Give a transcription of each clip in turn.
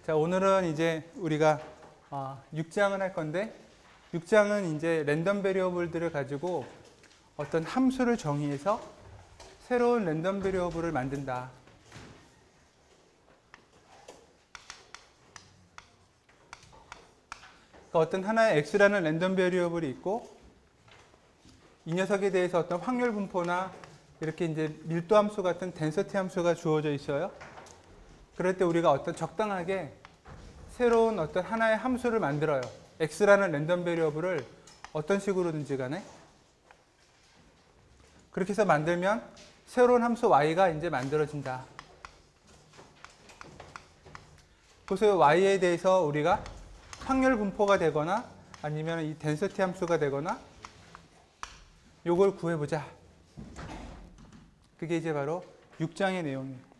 자, 오늘은 이제 우리가 6장을 할 건데 6장은 이제 랜덤 베리어블들을 가지고 어떤 함수를 정의해서 새로운 랜덤 베리어블을 만든다. 그러니까 어떤 하나의 x라는 랜덤 베리어블이 있고 이 녀석에 대해서 어떤 확률 분포나 이렇게 이제 밀도 함수 같은 덴서티 함수가 주어져 있어요. 그럴 때 우리가 어떤 적당하게 새로운 어떤 하나의 함수를 만들어요. x라는 랜덤 베리어블을 어떤 식으로든지 간에 그렇게 해서 만들면 새로운 함수 y가 이제 만들어진다. 그래서 y에 대해서 우리가 확률 분포가 되거나 아니면 이 덴서티 함수가 되거나 요걸 구해보자. 그게 이제 바로 6장의 내용이에요.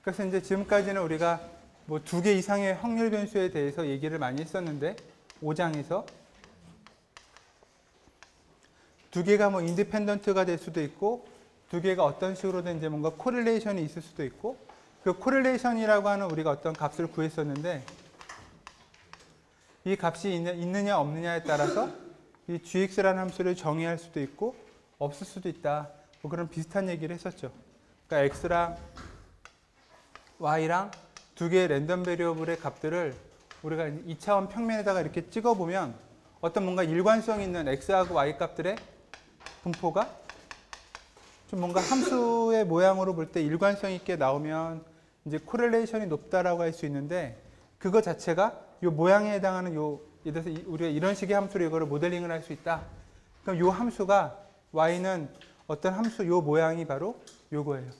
그래서 이제 지금까지는 우리가 뭐 2개 이상의 확률 변수에 대해서 얘기를 많이 했었는데 5장에서 2개가 뭐 인디펜던트가 될 수도 있고 2개가 어떤 식으로든 이제 뭔가 코릴레이션이 있을 수도 있고 그 코릴레이션이라고 하는 우리가 어떤 값을 구했었는데 이 값이 있느냐 없느냐에 따라서 이 gx라는 함수를 정의할 수도 있고 없을 수도 있다. 뭐 그런 비슷한 얘기를 했었죠. 그러니까 x랑 y랑 2개의 랜덤 베리어블의 값들을 우리가 2차원 평면에다가 이렇게 찍어보면 어떤 뭔가 일관성 있는 x하고 y 값들의 분포가 좀 뭔가 함수의 모양으로 볼 때 일관성 있게 나오면 이제 코렐레이션이 높다라고 할 수 있는데 그거 자체가 이 모양에 해당하는 예를 들어서 우리가 이런 식의 함수로 이거를 모델링을 할 수 있다. 그럼 이 함수가 y는 어떤 함수 이 모양이 바로 요거예요.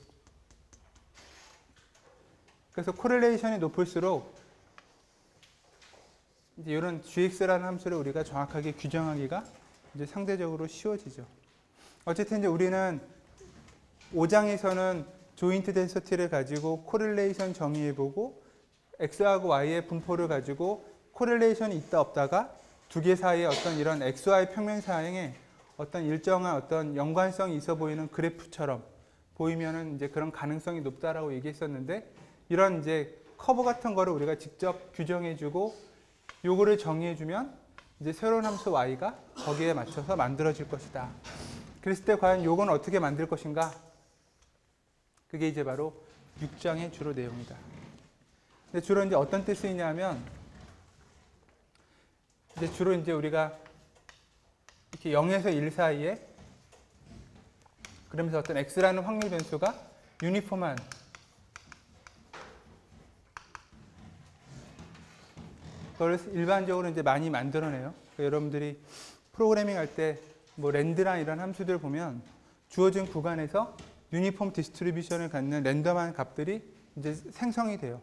그래서 코렐레이션이 높을수록 이제 이런 gx라는 함수를 우리가 정확하게 규정하기가 이제 상대적으로 쉬워지죠. 어쨌든 이제 우리는 5장에서는 조인트 덴서티를 가지고 코렐레이션 정의해보고 x하고 y의 분포를 가지고 코렐레이션이 있다 없다가 2개 사이에 어떤 이런 xy 평면 사이에 어떤 일정한 어떤 연관성이 있어 보이는 그래프처럼 보이면은 이제 그런 가능성이 높다라고 얘기했었는데 이런 이제 커브 같은 거를 우리가 직접 규정해주고 요거를 정의해주면 이제 새로운 함수 y가 거기에 맞춰서 만들어질 것이다. 그랬을 때 과연 요건 어떻게 만들 것인가? 그게 이제 바로 6장의 주로 내용이다. 근데 주로 이제 어떤 때 쓰이냐면 이제 주로 이제 우리가 이렇게 0에서 1 사이에 그러면서 어떤 x라는 확률 변수가 유니폼한 그걸 일반적으로 이제 많이 만들어내요. 그러니까 여러분들이 프로그래밍 할 때 뭐 랜드랑 이런 함수들 보면 주어진 구간에서 유니폼 디스트리뷰션을 갖는 랜덤한 값들이 이제 생성이 돼요.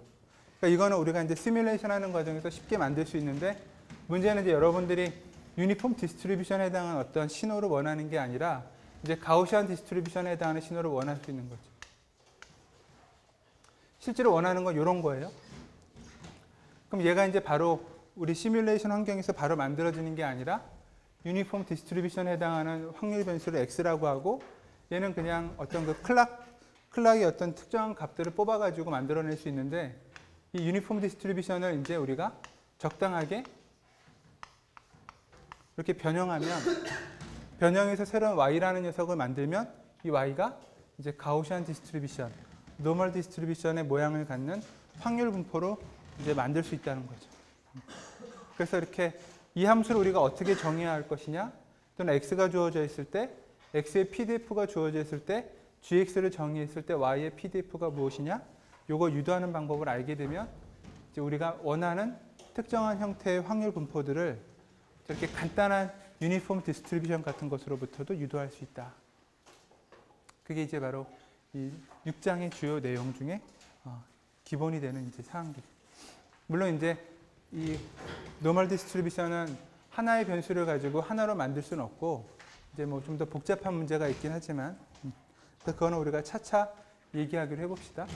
그러니까 이거는 우리가 이제 시뮬레이션 하는 과정에서 쉽게 만들 수 있는데 문제는 이제 여러분들이 유니폼 디스트리뷰션에 해당하는 어떤 신호를 원하는 게 아니라 이제 가우시안 디스트리뷰션에 해당하는 신호를 원할 수 있는 거죠. 실제로 원하는 건 이런 거예요. 그럼 얘가 이제 바로 우리 시뮬레이션 환경에서 바로 만들어지는 게 아니라 유니폼 디스트리뷰션에 해당하는 확률 변수를 x라고 하고 얘는 그냥 어떤 그 클락의 어떤 특정한 값들을 뽑아가지고 만들어낼 수 있는데 이 유니폼 디스트리뷰션을 이제 우리가 적당하게 이렇게 변형하면 변형해서 새로운 y라는 녀석을 만들면 이 y가 이제 가우시안 디스트리뷰션, 노멀 디스트리뷰션의 모양을 갖는 확률 분포로 이제 만들 수 있다는 거죠. 그래서 이렇게 이 함수를 우리가 어떻게 정의해야 할 것이냐 또는 x가 주어져 있을 때 x의 pdf가 주어져 있을 때 gx를 정의했을 때 y의 pdf가 무엇이냐 요거 유도하는 방법을 알게 되면 이제 우리가 원하는 특정한 형태의 확률 분포들을 저렇게 간단한 유니폼 디스트리뷰션 같은 것으로부터도 유도할 수 있다. 그게 이제 바로 이 6장의 주요 내용 중에 기본이 되는 이제 사항들. 물론 이제 이 노멀 디스트리뷰션은 하나의 변수를 가지고 하나로 만들 수는 없고 이제 뭐 좀 더 복잡한 문제가 있긴 하지만 그거는 우리가 차차 얘기하기로 해봅시다.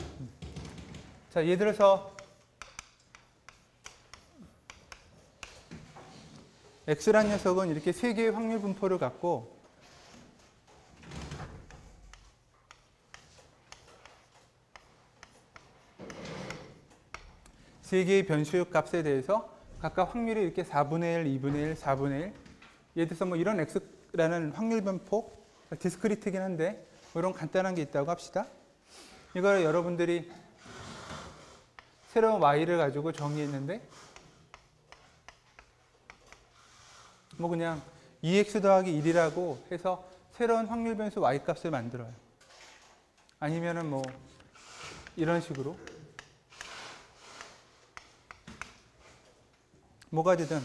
자, 예를 들어서 x라는 녀석은 이렇게 3개의 확률 분포를 갖고 세 개의 변수 값에 대해서 각각 확률이 이렇게 4분의 1, 2분의 1, 4분의 1. 예를 들어서 뭐 이런 x라는 확률 분포, 디스크리트긴 한데 뭐 이런 간단한 게 있다고 합시다. 이걸 여러분들이 새로운 y를 가지고 정의했는데 뭐 그냥 2x 더하기 1이라고 해서 새로운 확률 변수 y 값을 만들어요. 아니면은 뭐 이런 식으로 뭐가 되든.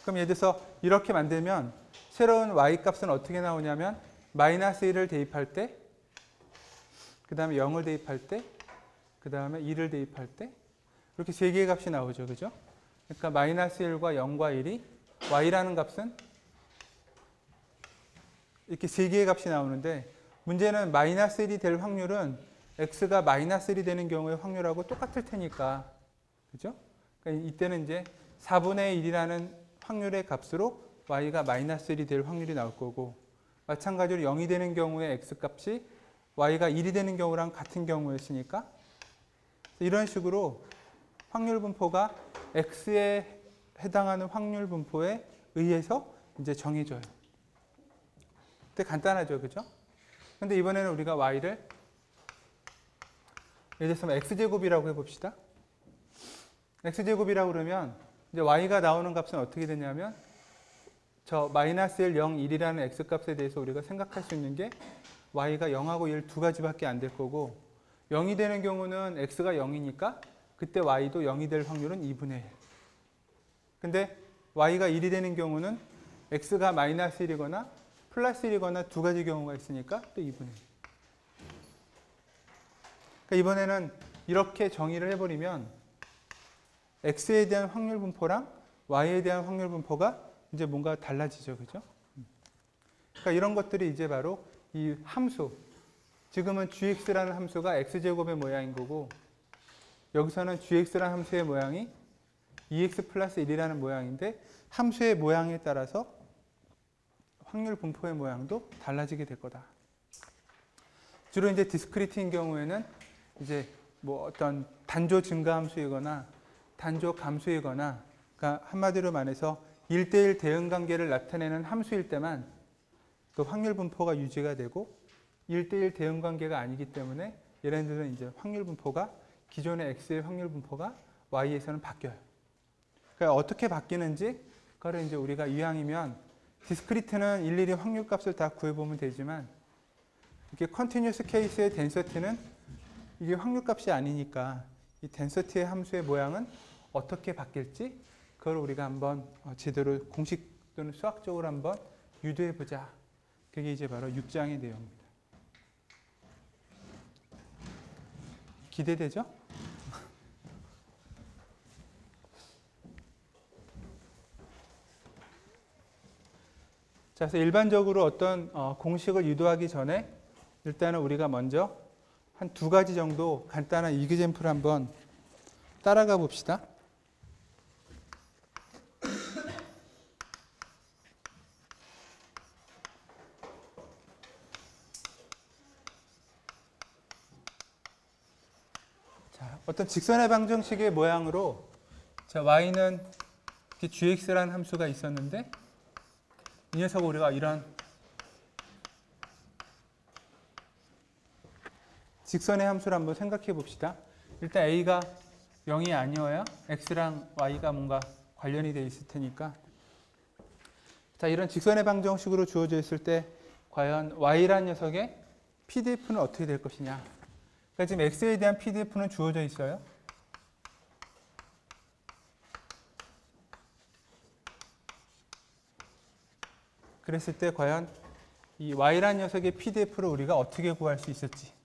그럼 예를 들어서 이렇게 만들면 새로운 y 값은 어떻게 나오냐면 마이너스 1을 대입할 때, 그 다음에 0을 대입할 때, 그 다음에 2를 대입할 때 이렇게 세 개의 값이 나오죠. 그죠? 그러니까 마이너스 1과 0과 1이 y라는 값은 이렇게 세 개의 값이 나오는데 문제는 마이너스 1이 될 확률은 x가 마이너스 1이 되는 경우의 확률하고 똑같을 테니까. 그죠? 그러니까 이때는 이제 4분의 1이라는 확률의 값으로 y가 마이너스 1이 될 확률이 나올 거고, 마찬가지로 0이 되는 경우에 x값이 y가 1이 되는 경우랑 같은 경우였으니까 이런 식으로 확률 분포가 x에 해당하는 확률 분포에 의해서 이제 정해져요. 되게 간단하죠. 그죠? 근데 이번에는 우리가 y를 예를 들어서 x제곱이라고 해봅시다. x제곱이라고 그러면 이제 y가 나오는 값은 어떻게 되냐면 저 마이너스 1, 0, 1이라는 x값에 대해서 우리가 생각할 수 있는 게 y가 0하고 1 두 가지밖에 안 될 거고, 0이 되는 경우는 x가 0이니까 그때 y도 0이 될 확률은 2분의 1. 근데 y가 1이 되는 경우는 x가 마이너스 1이거나 플러스 1이거나 두 가지 경우가 있으니까 또 2분의 1. 그러니까 이번에는 이렇게 정의를 해버리면 x에 대한 확률 분포랑 y에 대한 확률 분포가 이제 뭔가 달라지죠. 그죠? 그러니까 이런 것들이 이제 바로 이 함수, 지금은 gx라는 함수가 x제곱의 모양인 거고, 여기서는 gx라는 함수의 모양이 2x 플러스 1이라는 모양인데 함수의 모양에 따라서 확률 분포의 모양도 달라지게 될 거다. 주로 이제 디스크리트인 경우에는 이제 뭐 어떤 단조 증가 함수이거나 단조 감수이거나, 그러니까 한마디로 말해서 1대1 대응 관계를 나타내는 함수일 때만 그 확률 분포가 유지가 되고, 1대1 대응 관계가 아니기 때문에 얘네들은 이제 확률 분포가 기존의 x의 확률 분포가 y에서는 바뀌어요. 그러니까 어떻게 바뀌는지 그거를 이제 우리가 이왕이면 디스크리트는 일일이 확률 값을 다 구해보면 되지만 이렇게 컨티뉴스 케이스의 덴서티는 이게 확률 값이 아니니까 이 덴서티의 함수의 모양은 어떻게 바뀔지 그걸 우리가 한번 제대로 공식 또는 수학적으로 한번 유도해 보자. 그게 이제 바로 6장의 내용입니다. 기대되죠? 자, 그래서 일반적으로 어떤 공식을 유도하기 전에 일단은 우리가 먼저 한 두 가지 정도 간단한 이그젬플을 한번 따라가 봅시다. 자, 어떤 직선의 방정식의 모양으로 자, y는 gx라는 함수가 있었는데 이 녀석을 우리가 이런 직선의 함수를 한번 생각해 봅시다. 일단 a가 0이 아니어야 x랑 y가 뭔가 관련이 되어 있을 테니까, 자, 이런 직선의 방정식으로 주어져 있을 때 과연 y라는 녀석의 PDF는 어떻게 될 것이냐. 그러니까 지금 x에 대한 PDF는 주어져 있어요. 그랬을 때 과연 이 y라는 녀석의 PDF를 우리가 어떻게 구할 수 있을지.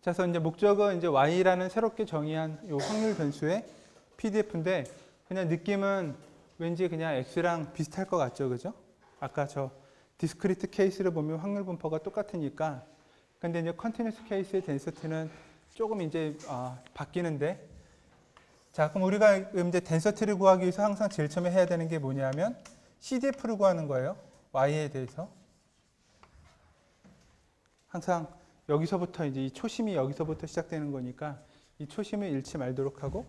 그래서 이제 목적은 이제 y라는 새롭게 정의한 이 확률 변수의 PDF인데 그냥 느낌은 왠지 그냥 x랑 비슷할 것 같죠, 그죠? 아까 저 디스크리트 케이스를 보면 확률 분포가 똑같으니까. 근데 이제 컨티뉴스 케이스의 덴서티는 조금 이제 바뀌는데, 자, 그럼 우리가 이제 덴서티를 구하기 위해서 항상 제일 처음에 해야 되는 게 뭐냐면 CDF를 구하는 거예요. y에 대해서. 항상 여기서부터 이제 이 초심이 여기서부터 시작되는 거니까 이 초심을 잃지 말도록 하고,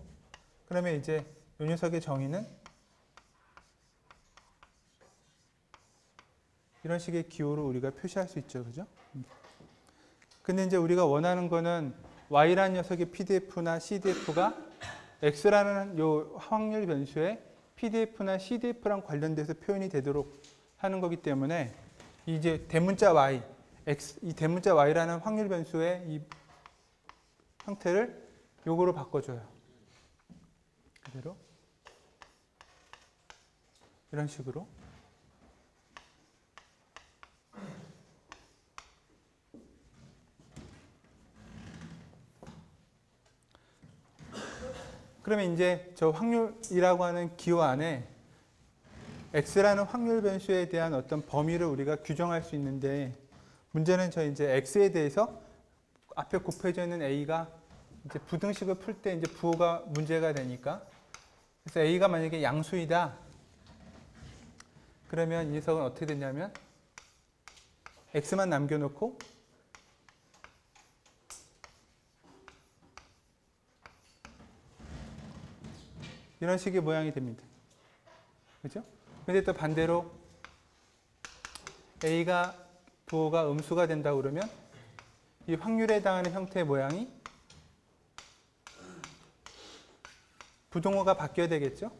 그러면 이제 이 녀석의 정의는 이런 식의 기호로 우리가 표시할 수 있죠. 그죠? 근데 이제 우리가 원하는 거는 y라는 녀석의 PDF나 CDF가 x라는 요 확률 변수에 PDF나 CDF랑 관련돼서 표현이 되도록 하는 거기 때문에 이제 대문자 y, 이 대문자 y라는 확률 변수의 이 형태를 요거로 바꿔줘요. 그대로 이런 식으로. 그러면 이제 저 확률이라고 하는 기호 안에 x라는 확률 변수에 대한 어떤 범위를 우리가 규정할 수 있는데, 문제는 저 이제 x에 대해서 앞에 곱해져 있는 a가 이제 부등식을 풀 때 이제 부호가 문제가 되니까, 그래서 a가 만약에 양수이다 그러면 이 녀석은 어떻게 되냐면 x만 남겨놓고 이런 식의 모양이 됩니다. 그죠? 근데 또 반대로 a가 부호가 음수가 된다 그러면 이 확률에 해당하는 형태의 모양이 부등호가 바뀌어야 되겠죠?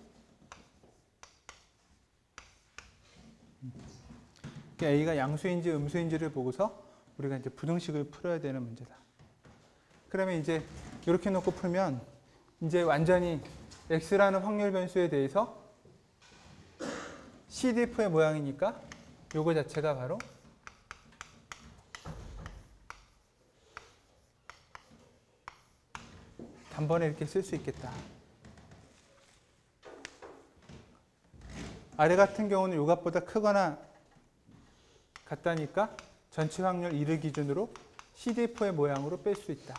a가 양수인지 음수인지를 보고서 우리가 이제 부등식을 풀어야 되는 문제다. 그러면 이제 이렇게 놓고 풀면 이제 완전히 x라는 확률 변수에 대해서 CDF의 모양이니까 요거 자체가 바로 단번에 이렇게 쓸 수 있겠다. 아래 같은 경우는 요것보다 크거나 같다니까 전체 확률 1을 기준으로 CDF의 모양으로 뺄 수 있다.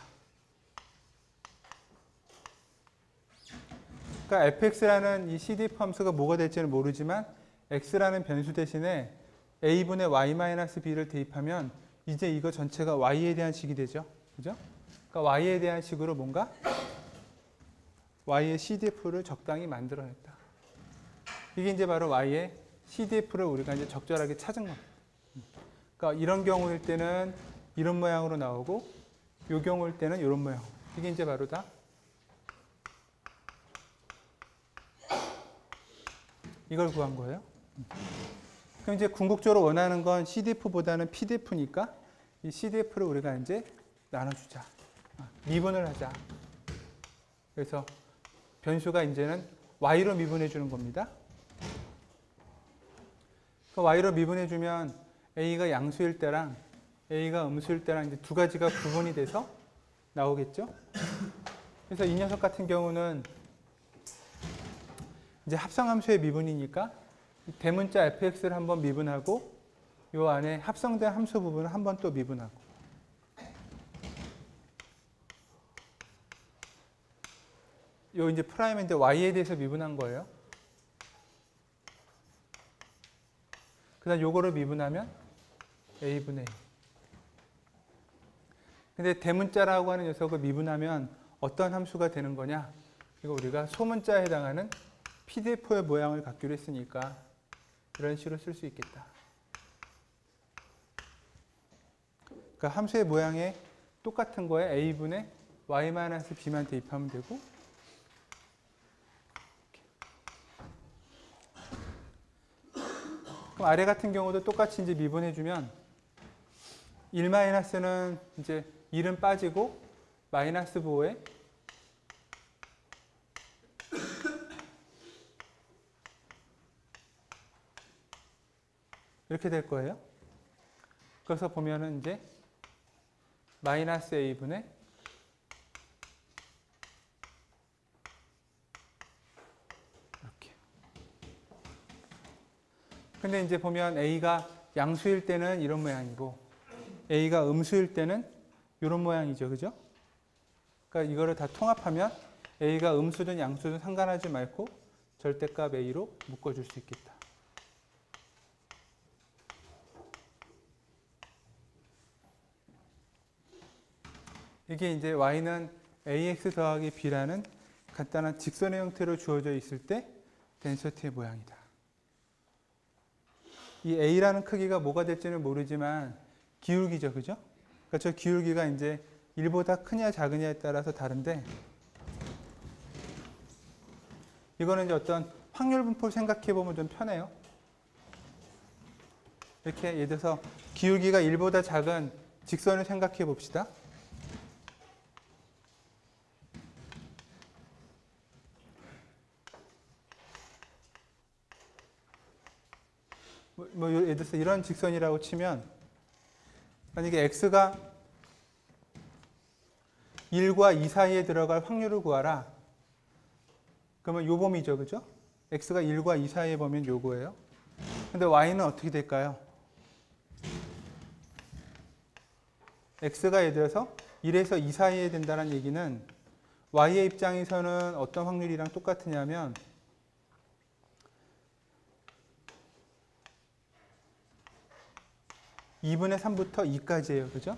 그러니까 fx라는 이 CDF 함수가 뭐가 될지는 모르지만 x라는 변수 대신에 a분의 y-b를 대입하면 이제 이거 전체가 y에 대한 식이 되죠. 그죠? 그러니까 y에 대한 식으로 뭔가 y의 CDF를 적당히 만들어냈다. 이게 이제 바로 y의 CDF를 우리가 이제 적절하게 찾은 겁니다. 그러니까 이런 경우일 때는 이런 모양으로 나오고, 이 경우일 때는 이런 모양. 이게 이제 바로 다 이걸 구한 거예요. 그럼 이제 궁극적으로 원하는 건 CDF보다는 PDF니까 이 CDF를 우리가 이제 나눠주자. 미분을 하자. 그래서 변수가 이제는 y로 미분해 주는 겁니다. 그 y로 미분해 주면 a가 양수일 때랑 a가 음수일 때랑 이제 두 가지가 구분이 돼서 나오겠죠. 그래서 이 녀석 같은 경우는 이제 합성함수의 미분이니까 대문자 fx를 한번 미분하고 요 안에 합성된 함수 부분을 한번 또 미분하고, 요 이제 프라임인데 y에 대해서 미분한 거예요. 그다음 요거를 미분하면 a분의 1. 근데 대문자라고 하는 녀석을 미분하면 어떤 함수가 되는 거냐? 이거 우리가 소문자에 해당하는 PDF의 모양을 갖기로 했으니까 이런 식으로 쓸 수 있겠다. 그러니까 함수의 모양에 똑같은 거에 a분의 y-b만 대입하면 되고, 그럼 아래 같은 경우도 똑같이 이제 미분해주면 1-는 이제 1은 빠지고 마이너스 부호에 이렇게 될 거예요. 그래서 보면은 이제 마이너스 a분의 이렇게. 근데 이제 보면 a가 양수일 때는 이런 모양이고 a가 음수일 때는 이런 모양이죠. 그죠? 그러니까 이거를 다 통합하면 a가 음수든 양수든 상관하지 말고 절대값 a로 묶어줄 수 있겠다. 이게 이제 y는 ax 더하기 b라는 간단한 직선의 형태로 주어져 있을 때 덴서티의 모양이다. 이 a라는 크기가 뭐가 될지는 모르지만 기울기죠, 그죠? 그러니까 저 기울기가 이제 1보다 크냐 작으냐에 따라서 다른데, 이거는 이제 어떤 확률 분포를 생각해 보면 좀 편해요. 이렇게 예를 들어서 기울기가 1보다 작은 직선을 생각해 봅시다. 예를 들어서 이런 직선이라고 치면, 만약에 x가 1과 2 사이에 들어갈 확률을 구하라. 그러면 요 범위죠, 그죠? x가 1과 2 사이에 범위는 요거예요. 근데 y는 어떻게 될까요? x가 예를 들어서 1에서 2 사이에 된다는 얘기는 y의 입장에서는 어떤 확률이랑 똑같으냐면 2분의 3부터 2까지예요. 그죠?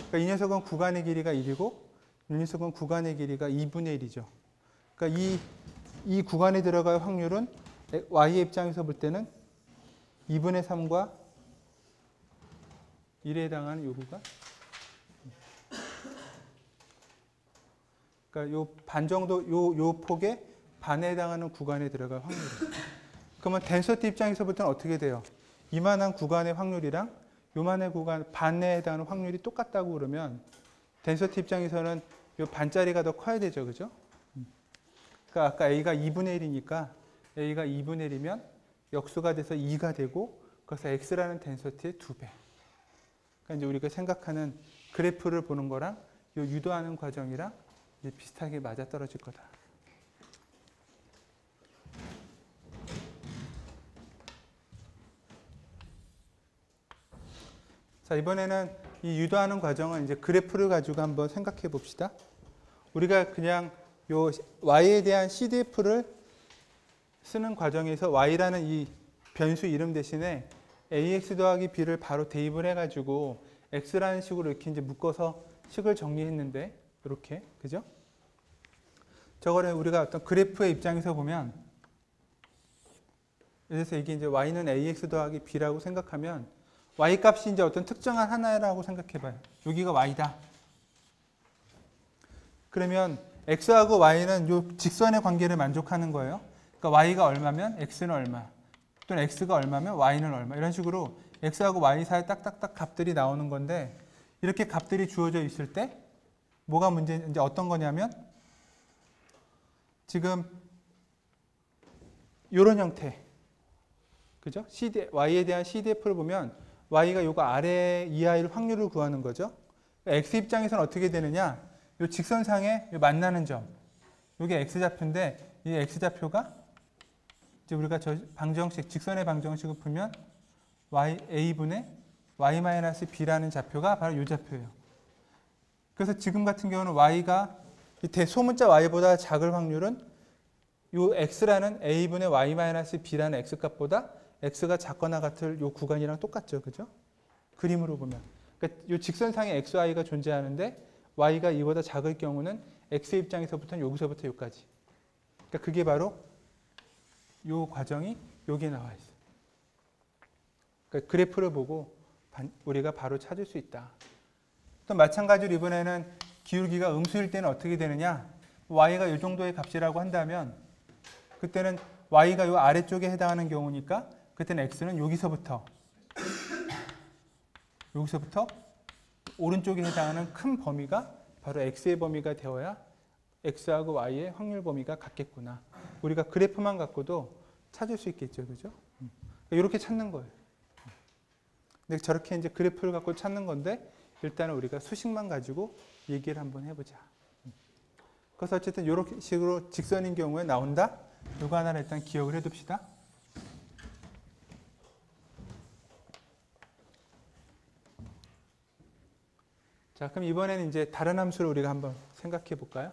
그러니까 이 녀석은 구간의 길이가 1이고 이 녀석은 구간의 길이가 2분의 1이죠. 그러니까 이 구간에 들어갈 확률은 y의 입장에서 볼 때는 2분의 3과 1에 해당하는 요 구간. 그러니까 요 반 정도, 요 폭의 반에 해당하는 구간에 들어갈 확률이에요. 그러면 덴서티 입장에서 볼 때는 어떻게 돼요? 이만한 구간의 확률이랑 요만한 구간 반에 해당하는 확률이 똑같다고 그러면 덴서티 입장에서는 요 반짜리가 더 커야 되죠, 그죠? 그러니까 아까 a가 2분의 1이니까 a가 2분의 1이면 역수가 돼서 2가 되고, 그래서 x라는 덴서티의 2배. 그러니까 이제 우리가 생각하는 그래프를 보는 거랑 요 유도하는 과정이랑 이제 비슷하게 맞아떨어질 거다. 자, 이번에는 이 유도하는 과정은 이제 그래프를 가지고 한번 생각해 봅시다. 우리가 그냥 요 y에 대한 CDF를 쓰는 과정에서 y라는 이 변수 이름 대신에 ax 더하기 b를 바로 대입을 해가지고 x라는 식으로 이렇게 이제 묶어서 식을 정리했는데, 이렇게, 그죠? 저거를 우리가 어떤 그래프의 입장에서 보면, 그래서 이게 이제 y는 ax 더하기 b라고 생각하면 y 값이 이제 어떤 특정한 하나라고 생각해봐요. 여기가 y다. 그러면 x하고 y는 요 직선의 관계를 만족하는 거예요. 그러니까 y가 얼마면 x는 얼마, 또는 x가 얼마면 y는 얼마, 이런 식으로 x하고 y 사이에 딱딱딱 값들이 나오는 건데, 이렇게 값들이 주어져 있을 때 뭐가 이제 어떤 거냐면, 지금 이런 형태, 그죠? y에 대한 CDF를 보면 y가 요거 아래 이하일 확률을 구하는 거죠. 그러니까 x 입장에서는 어떻게 되느냐? 요 직선상에 요 만나는 점, 요게 x좌표인데 이 x좌표가 이제 우리가 저 방정식, 직선의 방정식을 풀면 a분의 y-b라는 좌표가 바로 요 좌표예요. 그래서 지금 같은 경우는 y가 대소문자 y보다 작을 확률은 요 x라는 a분의 y-b라는 x값보다 x가 작거나 같을 요 구간이랑 똑같죠, 그죠? 그림으로 보면. 그러니까 요 직선상에 xy가 존재하는데 y가 이보다 작을 경우는 x 입장에서부터는 여기서부터 여기까지. 그러니까 그게 바로 요 과정이 여기에 나와 있어요. 그러니까 그래프를 보고 우리가 바로 찾을 수 있다. 또 마찬가지로 이번에는 기울기가 음수일 때는 어떻게 되느냐? y가 이 정도의 값이라고 한다면 그때는 y가 이 아래쪽에 해당하는 경우니까 그때는 x는 여기서부터 오른쪽에 해당하는 큰 범위가 바로 x의 범위가 되어야 x하고 y의 확률 범위가 같겠구나. 우리가 그래프만 갖고도 찾을 수 있겠죠, 그죠? 이렇게 찾는 거예요. 근데 저렇게 이제 그래프를 갖고 찾는 건데, 일단은 우리가 수식만 가지고 얘기를 한번 해보자. 그래서 어쨌든 이런 식으로 직선인 경우에 나온다. 이거 하나를 일단 기억을 해둡시다. 자, 그럼 이번에는 이제 다른 함수를 우리가 한번 생각해 볼까요?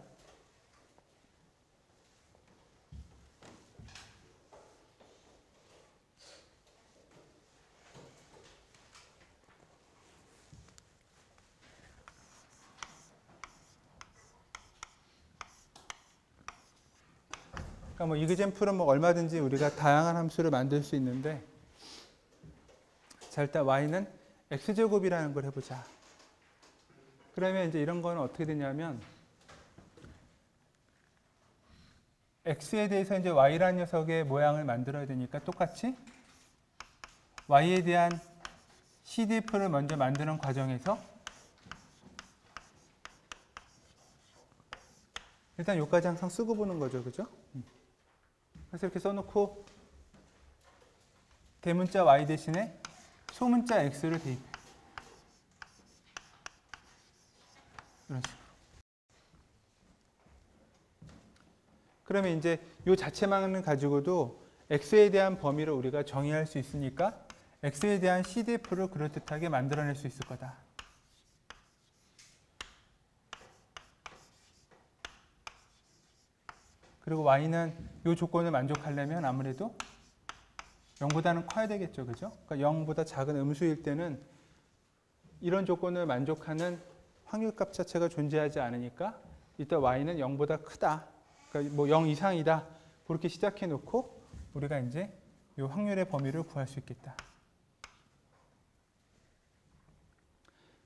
그러니까 뭐 이그젠플은 뭐 얼마든지 우리가 다양한 함수를 만들 수 있는데, 자, 일단 y는 x제곱이라는 걸 해보자. 그러면 이제 이런 거는 어떻게 되냐면, x에 대해서 이제 y라는 녀석의 모양을 만들어야 되니까 똑같이 y에 대한 CDF를 먼저 만드는 과정에서 일단 여기까지 항상 쓰고 보는 거죠. 그죠? 그래서 이렇게 써놓고 대문자 y 대신에 소문자 x를 대입해. 이런 식으로. 그러면 이제 이 자체만을 가지고도 x에 대한 범위를 우리가 정의할 수 있으니까 x에 대한 CDF를 그럴듯하게 만들어낼 수 있을 거다. 그리고 y는 이 조건을 만족하려면 아무래도 0보다는 커야 되겠죠. 그죠? 그러니까 0보다 작은 음수일 때는 이런 조건을 만족하는 확률값 자체가 존재하지 않으니까 이때 y는 0보다 크다. 그러니까 뭐 0 이상이다. 그렇게 시작해 놓고 우리가 이제 이 확률의 범위를 구할 수 있겠다.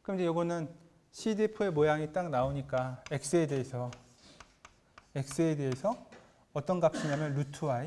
그럼 이제 이거는 CDF의 모양이 딱 나오니까 x에 대해서 어떤 값이냐면 루트 y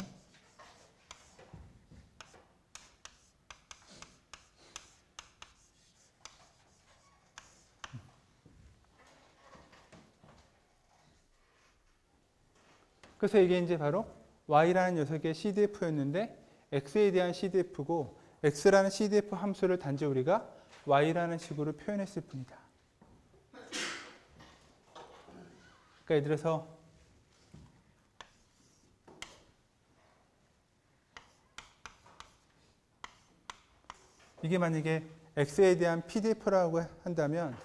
그래서 이게 이제 바로 y라는 녀석의 CDF였는데 x에 대한 CDF고 x라는 CDF 함수를 단지 우리가 y라는 식으로 표현했을 뿐이다. 그러니까 예를 들어서 이게 만약에 x에 대한 PDF라고 한다면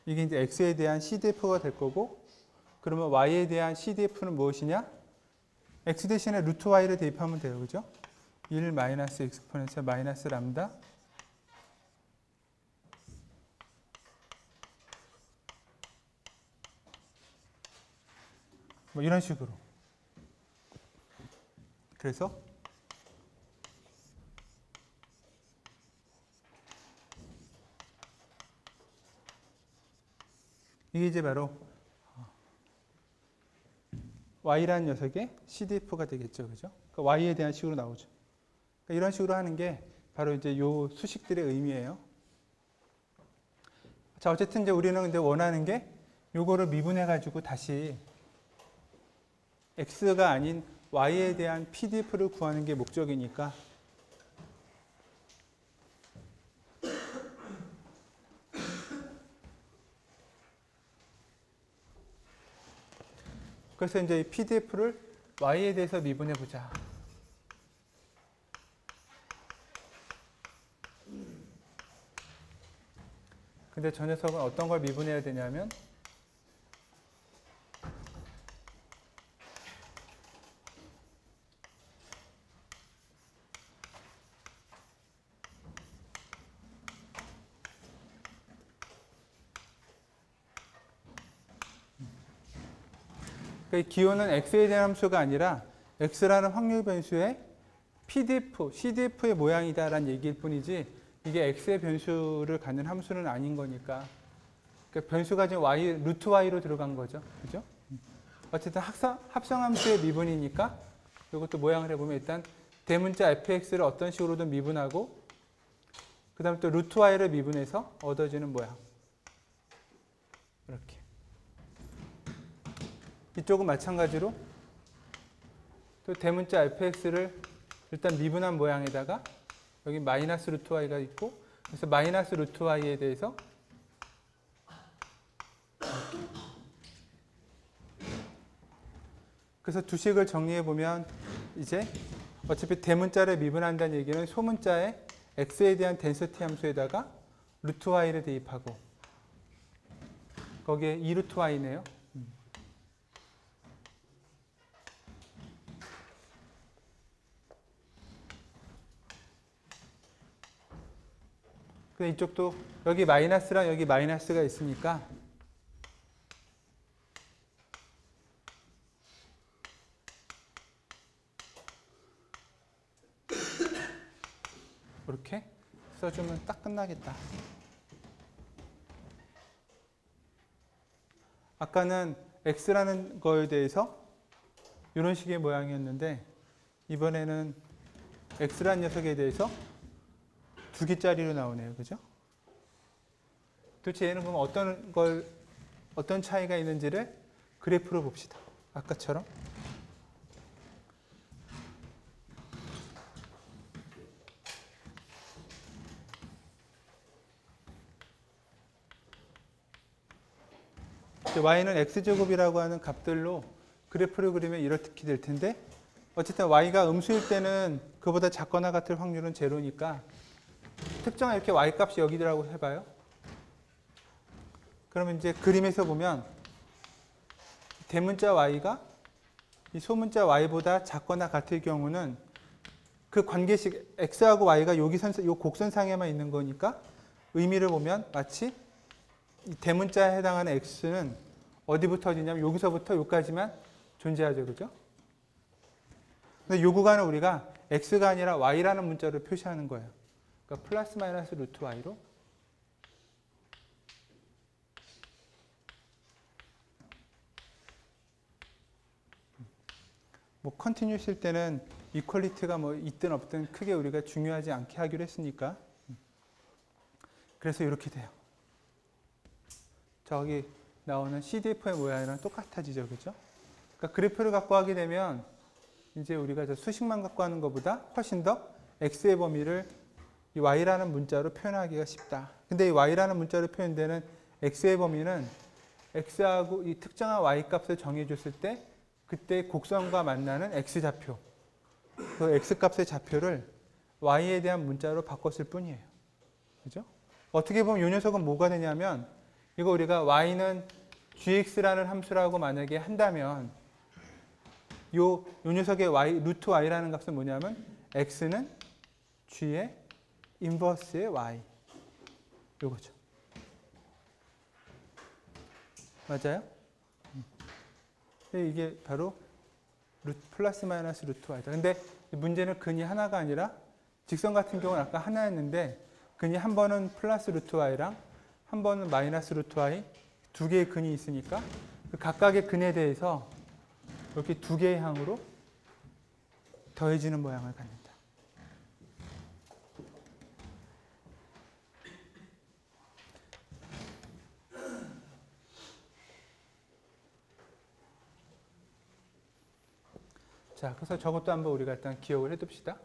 이게 이제 x에 대한 CDF가 될 거고, 그러면 y에 대한 CDF는 무엇이냐? x 대신에 루트 y를 대입하면 돼요. 그죠? 1 마이너스 익스포넨셜 마이너스 람다 뭐 이런 식으로. 그래서 이게 이제 바로 y라는 녀석의 CDF가 되겠죠. 그죠? 그러니까 y에 대한 식으로 나오죠. 그러니까 이런 식으로 하는 게 바로 이제 요 수식들의 의미예요. 자, 어쨌든 이제 우리는 근데 원하는 게 요거를 미분해 가지고 다시 x가 아닌 y에 대한 PDF를 구하는 게 목적이니까 그래서 이제 이 PDF를 y에 대해서 미분해 보자. 근데 저 녀석은 어떤 걸 미분해야 되냐면 이 기호는 x에 대한 함수가 아니라 x라는 확률 변수의 PDF, CDF의 모양이다라는 얘기일 뿐이지 이게 x의 변수를 갖는 함수는 아닌 거니까 그러니까 변수가 지금 y, 루트 y로 들어간 거죠. 그죠? 어쨌든 합성함수의 미분이니까 이것도 모양을 해보면 일단 대문자 fx를 어떤 식으로든 미분하고 그 다음에 또 루트 y를 미분해서 얻어지는 모양. 이렇게. 이쪽은 마찬가지로 또 대문자 fx를 일단 미분한 모양에다가 여기 마이너스 루트 y가 있고 그래서 마이너스 루트 y에 대해서 그래서 두 식을 정리해 보면 이제 어차피 대문자를 미분한다는 얘기는 소문자의 x에 대한 덴서티 함수에다가 루트 y를 대입하고 거기에 2루트 y네요. 근데 이쪽도 여기 마이너스랑 여기 마이너스가 있으니까 이렇게 써주면 딱 끝나겠다. 아까는 x라는 거에 대해서 이런 식의 모양이었는데 이번에는 x라는 녀석에 대해서 2개짜리로 나오네요. 그죠? 도대체 얘는 그럼 어떤 차이가 있는지를 그래프로 봅시다. 아까처럼. y는 x제곱이라고 하는 값들로 그래프를 그리면 이렇게 될 텐데 어쨌든 y가 음수일 때는 그보다 작거나 같을 확률은 제로니까 특정한 이렇게 y값이 여기라고 해봐요. 그러면 이제 그림에서 보면 대문자 y가 이 소문자 y보다 작거나 같을 경우는 그 관계식 x하고 y가 여기 요 곡선상에만 있는 거니까 의미를 보면 마치 이 대문자에 해당하는 x는 어디부터 어디냐면 여기서부터 여기까지만 존재하죠. 그죠? 근데 이 구간은 우리가 x가 아니라 y라는 문자로 표시하는 거예요. 그러니까 플러스 마이너스 루트 y로 뭐 컨티뉴스일 때는 이퀄리티가 뭐 있든 없든 크게 우리가 중요하지 않게 하기로 했으니까 그래서 이렇게 돼요. 저기 나오는 CDF의 모양이랑 똑같아지죠. 그죠? 그러니까 그래프를 갖고 하게 되면 이제 우리가 저 수식만 갖고 하는 것보다 훨씬 더 x의 범위를 이 y라는 문자로 표현하기가 쉽다. 근데 이 y라는 문자로 표현되는 x의 범위는 x하고 이 특정한 y 값을 정해줬을 때 그때 곡선과 만나는 x좌표, 그 x값의 좌표를 y에 대한 문자로 바꿨을 뿐이에요. 그죠? 어떻게 보면 이 녀석은 뭐가 되냐면 이거 우리가 y는 gx라는 함수라고 만약에 한다면 요 녀석의 y, 루트 y라는 값은 뭐냐면 x는 g의 인버스의 y 요거죠. 맞아요? 이게 바로 플러스 마이너스 루트 y다. 근데 문제는 근이 하나가 아니라 직선 같은 경우는 아까 하나였는데 근이 한 번은 플러스 루트 y랑 한 번은 마이너스 루트 y 두 개의 근이 있으니까 그 각각의 근에 대해서 이렇게 두 개의 항으로 더해지는 모양을 갖는다. 자, 그래서 저것도 한번 우리가 일단 기억을 해둡시다.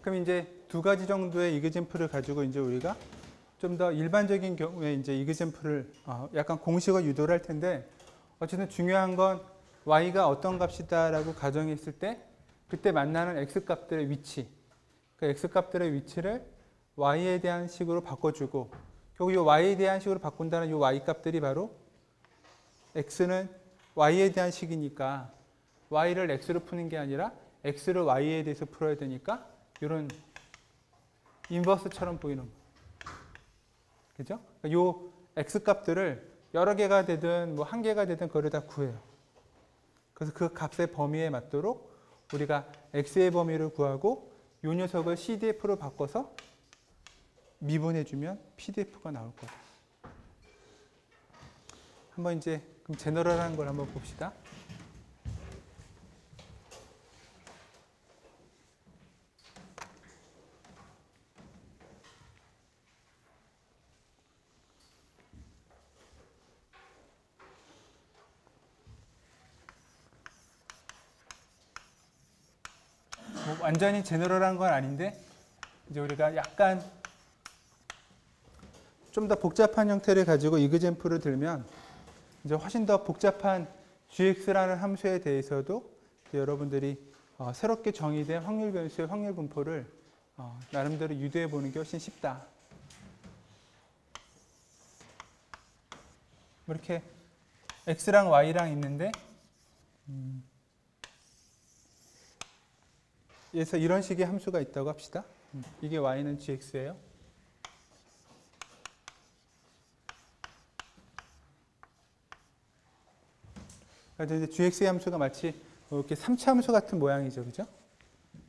그럼 이제 두 가지 정도의 이그젠플을 가지고 이제 우리가 좀 더 일반적인 경우에 이제 이그젠플을 약간 공식을 유도를 할 텐데 어쨌든 중요한 건 y가 어떤 값이다라고 가정했을 때 그때 만나는 x 값들의 위치, 그 x 값들의 위치를 y에 대한 식으로 바꿔주고 결국 이 y에 대한 식으로 바꾼다는 이 y 값들이 바로 x는 y에 대한 식이니까 y를 x로 푸는 게 아니라 x를 y에 대해서 풀어야 되니까 이런 인버스처럼 보이는 거. 그죠? 요 x 값들을 여러 개가 되든 뭐 한 개가 되든 그걸 다 구해요. 그래서 그 값의 범위에 맞도록 우리가 x의 범위를 구하고 요 녀석을 CDF로 바꿔서 미분해주면 PDF가 나올 거다. 한번 이제 그럼 제너럴한 걸 한번 봅시다. 뭐 완전히 제너럴한 건 아닌데 이제 우리가 약간 좀 더 복잡한 형태를 가지고 이그젠플을 들면 이제 훨씬 더 복잡한 gx라는 함수에 대해서도 여러분들이 새롭게 정의된 확률 변수의 확률 분포를 나름대로 유도해 보는 게 훨씬 쉽다. 이렇게 x랑 y랑 있는데 그래서 이런 식의 함수가 있다고 합시다. 이게 y는 gx예요. 그래서 이제 gx의 함수가 마치 이렇게 3차 함수 같은 모양이죠, 그죠?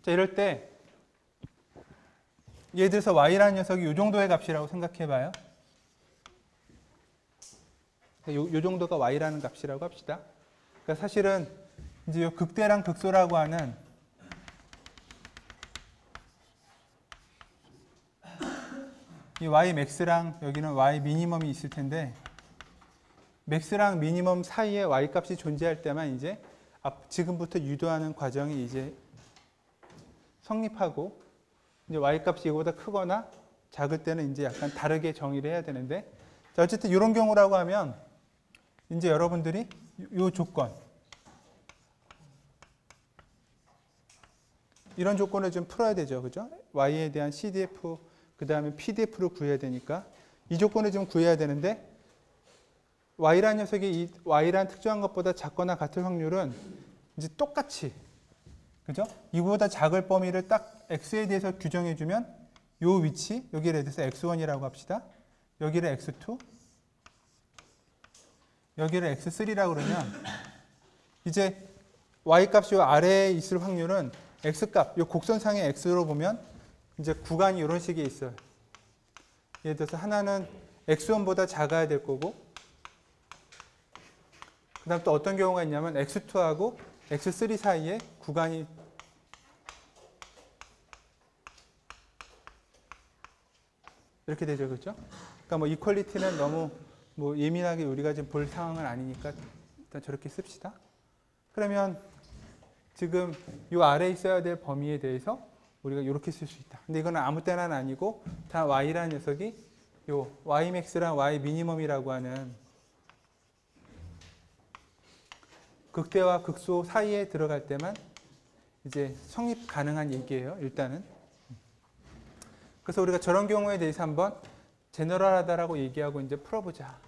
자, 이럴 때 예를 들어서 y라는 녀석이 이 정도의 값이라고 생각해봐요. 이 정도가 y라는 값이라고 합시다. 그러니까 사실은 이제 이 극대랑 극소라고 하는 이 y max랑 여기는 y 미니멈이 있을 텐데 맥스랑 미니멈 사이에 y 값이 존재할 때만 이제 지금부터 유도하는 과정이 이제 성립하고 이제 y 값이 이거보다 크거나 작을 때는 이제 약간 다르게 정의를 해야 되는데 자, 어쨌든 이런 경우라고 하면 이제 여러분들이 이 조건 이런 조건을 좀 풀어야 되죠, 그죠? y에 대한 CDF 그 다음에 PDF를 구해야 되니까 이 조건을 좀 구해야 되는데 y라는 녀석이 이 y라는 특정한 것보다 작거나 같을 확률은 이제 똑같이 그죠? 이거보다 작을 범위를 딱 x에 대해서 규정해주면 이 위치 여기를 예를 들어서 x1이라고 합시다. 여기를 x2 여기를 x3라고 그러면 이제 y 값이 아래에 있을 확률은 x 값, 이 곡선상의 x로 보면 이제 구간이 이런 식의 있어요. 예를 들어서 하나는 x1보다 작아야 될 거고 그 다음 또 어떤 경우가 있냐면 x2하고 x3 사이에 구간이 이렇게 되죠, 그렇죠? 그러니까 뭐 이퀄리티는 너무 뭐 예민하게 우리가 지금 볼 상황은 아니니까 일단 저렇게 씁시다. 그러면 지금 이 아래에 있어야 될 범위에 대해서 우리가 이렇게 쓸 수 있다. 근데 이건 아무 때나는 아니고 다 y라는 녀석이 요 ymax랑 yminimum이라고 하는 극대와 극소 사이에 들어갈 때만 이제 성립 가능한 얘기예요, 일단은. 그래서 우리가 저런 경우에 대해서 한번 제너럴하다라고 얘기하고 이제 풀어보자.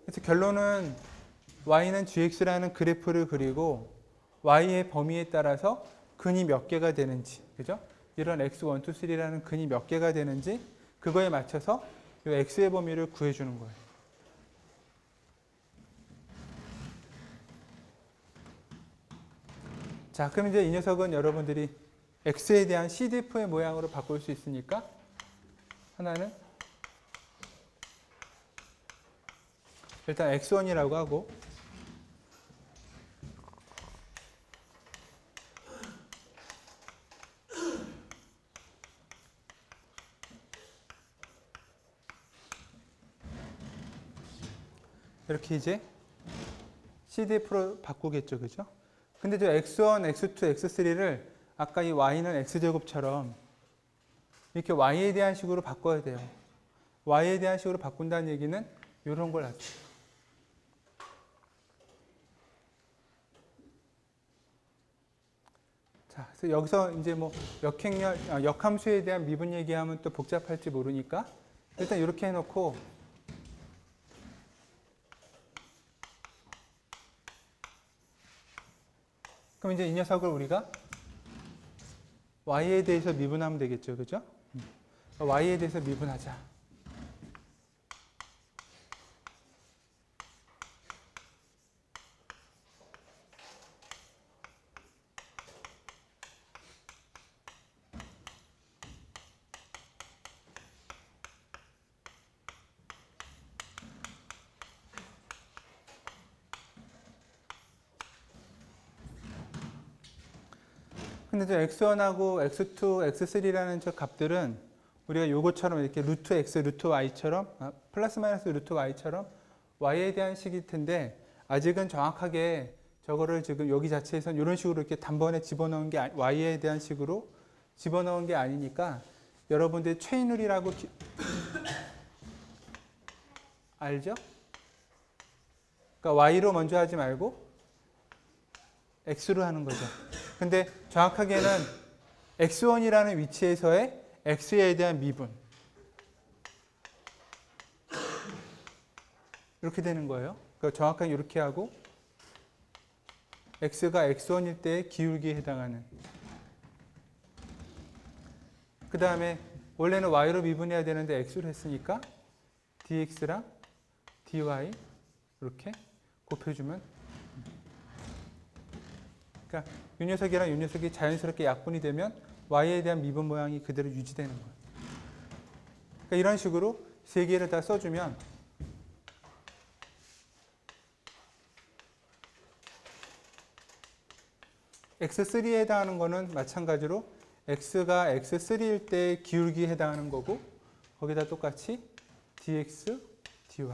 그래서 결론은 y는 gx라는 그래프를 그리고 y의 범위에 따라서 근이 몇 개가 되는지, 그죠? 이런 x1, 2, 3라는 근이 몇 개가 되는지 그거에 맞춰서 이 x의 범위를 구해주는 거예요. 자, 그럼 이제 이 녀석은 여러분들이 x에 대한 CDF의 모양으로 바꿀 수 있으니까 하나는 일단 x1이라고 하고 이렇게 이제 CDF로 바꾸겠죠, 그죠? 근데 저 x1, x2, x3를 아까 이 y는 x제곱처럼 이렇게 y에 대한 식으로 바꿔야 돼요. y에 대한 식으로 바꾼다는 얘기는 이런 걸 하죠. 자, 그래서 여기서 이제 뭐 역함수에 대한 미분 얘기하면 또 복잡할지 모르니까 일단 이렇게 해놓고 그럼 이제 이 녀석을 우리가 y에 대해서 미분하면 되겠죠, 그죠? y에 대해서 미분하자. 근데 저 x1하고 x2, x3라는 저 값들은 우리가 요것처럼 이렇게 루트 x, 루트 y처럼 플러스 마이너스 루트 y처럼 y에 대한 식일 텐데 아직은 정확하게 저거를 지금 여기 자체에서는 이런 식으로 이렇게 단번에 집어넣은 게 y에 대한 식으로 집어넣은 게 아니니까 여러분들이 체인룰이라고 알죠? 그러니까 y로 먼저 하지 말고 x로 하는 거죠. 근데 정확하게는 x1이라는 위치에서의 x에 대한 미분. 이렇게 되는 거예요. 그러니까 정확하게 이렇게 하고 x가 x1일 때의 기울기에 해당하는. 그 다음에 원래는 y로 미분해야 되는데 x로 했으니까 dx랑 dy 이렇게 곱해주면, 그러니까 이 녀석이랑 이 녀석이 자연스럽게 약분이 되면 y에 대한 미분 모양이 그대로 유지되는 거예요. 그러니까 이런 식으로 세 개를 다 써주면 x3에 해당하는 거는 마찬가지로 x가 x3일 때 기울기에 해당하는 거고, 거기다 똑같이 dx, dy.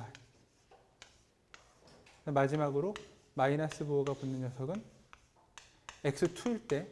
마지막으로 마이너스 부호가 붙는 녀석은 x2일 때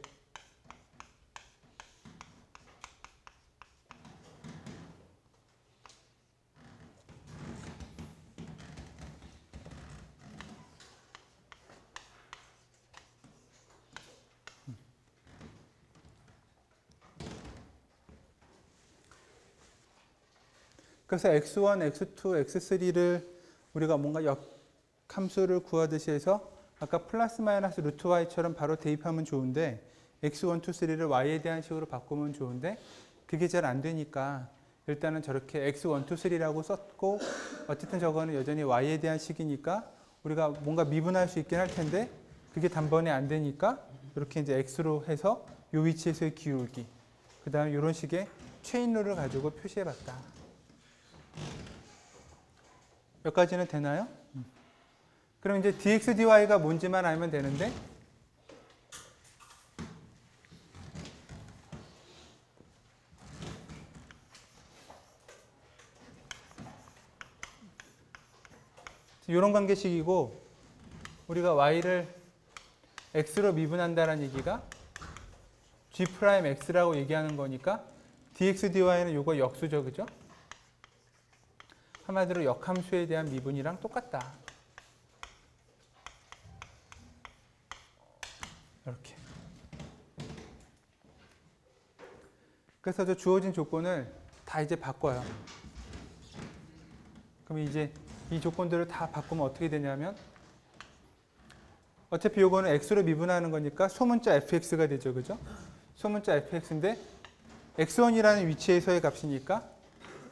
그래서 x1, x2, x3를 우리가 뭔가 역함수를 구하듯이 해서 아까 플러스 마이너스 루트 y처럼 바로 대입하면 좋은데, x1, 2, 3를 y에 대한 식으로 바꾸면 좋은데 그게 잘 안 되니까 일단은 저렇게 x1, 2, 3라고 썼고, 어쨌든 저거는 여전히 y에 대한 식이니까 우리가 뭔가 미분할 수 있긴 할 텐데 그게 단번에 안 되니까 이렇게 이제 x로 해서 이 위치에서의 기울기, 그 다음에 이런 식의 체인룰을 가지고 표시해 봤다. 몇 가지는 되나요? 그럼 이제 dx, dy가 뭔지만 알면 되는데, 이런 관계식이고, 우리가 y를 x로 미분한다는 얘기가 g'x라고 얘기하는 거니까 dx, dy는 이거 역수죠, 그죠? 한마디로 역함수에 대한 미분이랑 똑같다. 이렇게. 그래서 저 주어진 조건을 다 이제 바꿔요. 그럼 이제 이 조건들을 다 바꾸면 어떻게 되냐면, 어차피 요거는 x로 미분하는 거니까 소문자 fx가 되죠, 그죠? 소문자 fx인데 x1이라는 위치에서의 값이니까